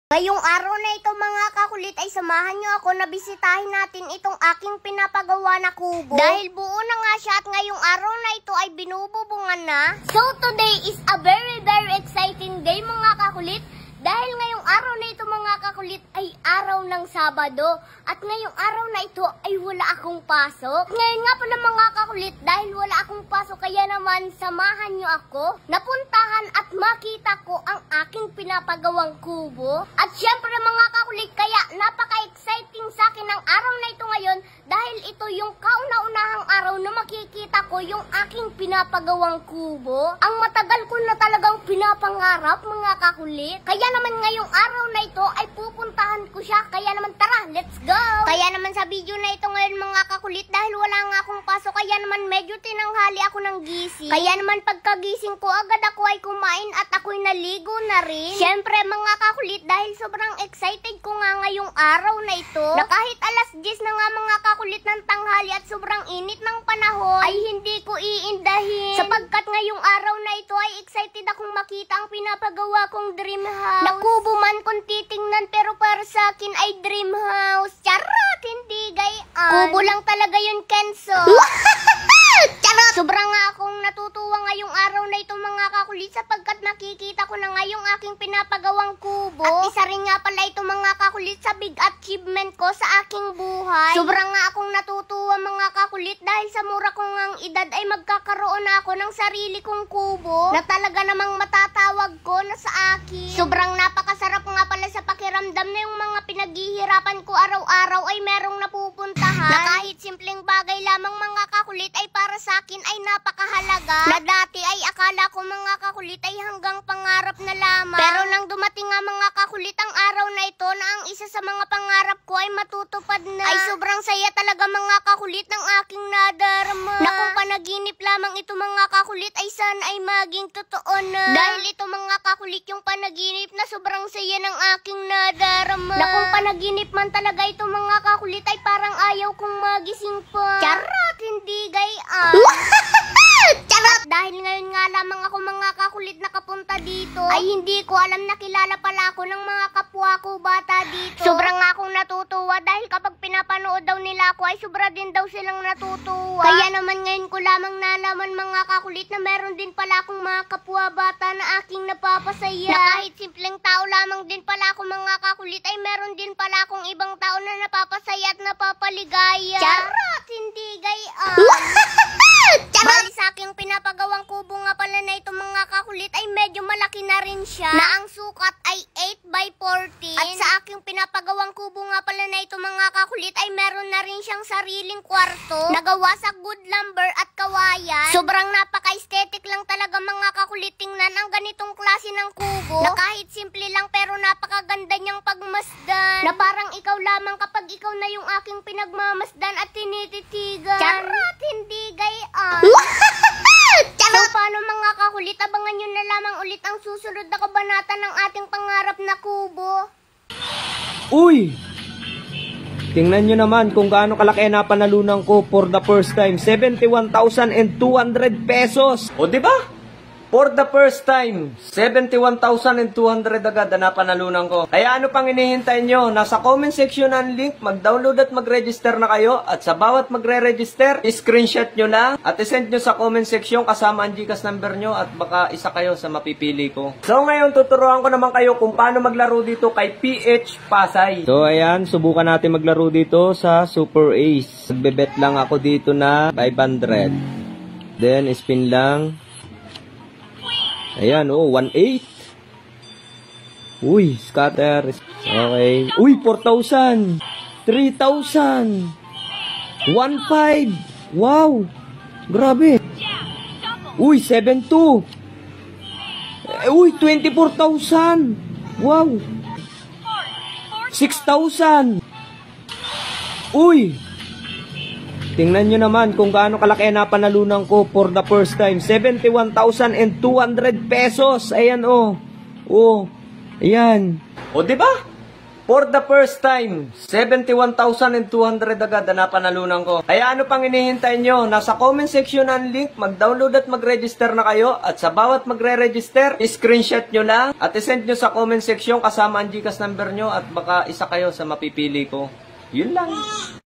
Ngayong araw na ito mga kakulit ay samahan nyo ako na bisitahin natin itong aking pinapagawa na kubo. Dahil buo na nga siya at ngayong araw na ito ay binububungan na. So today is a very exciting day mga kakulit. Dahil ngayong araw na ito mga kakulit ay araw ng Sabado. At ngayong araw na ito ay wala akong pasok. Ngayon nga pala mga kakulit, dahil wala akong pasok, kaya naman samahan nyo ako napuntahan at makita ko ang aking pinapagawang kubo. At syempre mga kakulit, kaya napaka-exciting sa akin ang araw na ito ngayon. Dahil ito yung kauna-unahang araw na makikita ko yung aking pinapagawang kubo. Ang matagal ko na talagang pinapangarap mga kakulit. Kaya naman ngayong araw na ito ay pupuntahan ko siya. Kaya naman tara, let's go! Kaya naman sa video na ito ngayon mga kakulit, dahil wala nga akong pasok, kaya naman medyo tinanghali ako ng gising. Kaya naman pagkagising ko, agad ako ay kumain at ako'y naligo na rin. Syempre mga kakulit, dahil sobrang excited ko nga ngayong araw na ito, na kahit alas 10 na nga mga kakulit ng tanghali at sobrang init ng panahon, ay hindi ko iindahin. Sapagkat ngayong araw na ito ay excited akong makita ang pinapagawa kong dream house. Nakubo man kung titingnan, pero para sa akin ay dream house. Charot! Hindi gayaan. Kubo lang talaga yun, Kenzo. Charot! Sobrang nga akong natutuwa ngayong araw na ito mga kakulit, sapagkat nakikita ko na ngayong aking pinapagawang kubo. At isa rin nga pala ito mga kakulit sa big achievement ko sa aking buhay. Sobrang nga akong natutuwa mga kakulit, dahil sa mura kong ang edad ay magkakaroon na ako ng sarili kong kubo na talaga namang matatawag ko na sa akin. Sobrang napakasarap nga pala sa pakiramdam na yung mga pinaghihirapan ko araw-araw ay merong napupuntahan, na kahit simpleng bagay lamang mga kakulit ay para sa akin ay napakahalaga, na dati ay akala ko mga kakulit ay hanggang pangarap na lamang. Pero nang dumating nga mga kakulit ang araw na ito na ang isa sa mga pangarap ko ay matutupad na, ay sobrang saya talaga mga kakulit ng aking nadarama, na kung panaginip lamang ito mga kakulit ay sana ay maging totoo na. Dahil ito mga kakulit yung panaginip na sobrang saya ng aking nadarama, na kung panaginip man talaga ito mga kakulit ay parang ayaw kong magising pa. Charot! Hindi gayaan. Charot! Dahil ngayon nga lamang ako mga kakulit nakapunta dito, ay hindi ko alam na kilala pala ako ng mga kapwa ko bata dito. Sobrang nga akong natutuwa, dahil kapag pinapanood daw nila ako ay sobra din daw silang natutuwa. Kaya naman ngayon ko lamang nalaman mga kakulit na meron din pala akong mga kapwa bata na aking napapasaya, na kahit simpleng tao lamang din pala ako mga kakulit ay meron din pala akong ibang tao na napapasaya at napapaligaya. Charot! Hindi gayaan. Bali sa aking pinapagawang kubo nga pala na ito mga kakulit ay medyo malaki na rin siya, na ang sukat ay 8x14. At sa aking pinapagawang kubo nga pala na ito mga kakulit ay meron na rin siyang sariling kwarto, nagawa sa good lumber at kawayan. Sobrang napaka-aesthetic lang talaga mga kakulit tingnan ang ganitong klase ng kubo, na kahit simple lang pero napakaganda niyang pagmasdan, na parang ikaw lamang kapag ikaw na yung aking pinagmamasdan at tinititigan. Charot! Hindi gayaan. So paano mga kakulit, abangan nyo na lamang ulit ang susunod na kabanata ng ating pangarap na kubo. Uy! Tingnan nyo naman kung gaano kalaki na panalunan ko for the first time. 71,200 pesos. O diba? For the first time, 71,200 agad na panalunan ko. Kaya ano pang hinihintay nyo? Nasa comment section ang link, mag-download at mag-register na kayo. At sa bawat magre-register, screenshot nyo lang at isend nyo sa comment section kasama ang GCash number nyo at baka isa kayo sa mapipili ko. So ngayon, tuturuan ko naman kayo kung paano maglaro dito kay PH Pasay. So ayan, subukan natin maglaro dito sa Super Ace. Magbebet lang ako dito na 500. Then, spin lang. Ayan, oh, 1.8. Uy, scatter. Okay. Uy, 4,000. 3,000. 1.5. Wow. Grabe. Uy, 7.2. Uy, 24,000. Wow. 6,000. Uy. Tingnan nyo naman kung gaano kalaki na panalunan ko for the first time. 71,200 pesos. Ayan, oh. Oh. Ayan. O, diba? For the first time, 71,200 agad na napanalunan ko. Kaya ano pang hinihintay nyo? Nasa comment section ang link, mag-download at mag-register na kayo. At sa bawat magre-register, screenshot nyo lang at isend nyo sa comment section kasama ang GCash number nyo at baka isa kayo sa mapipili ko. Yun lang.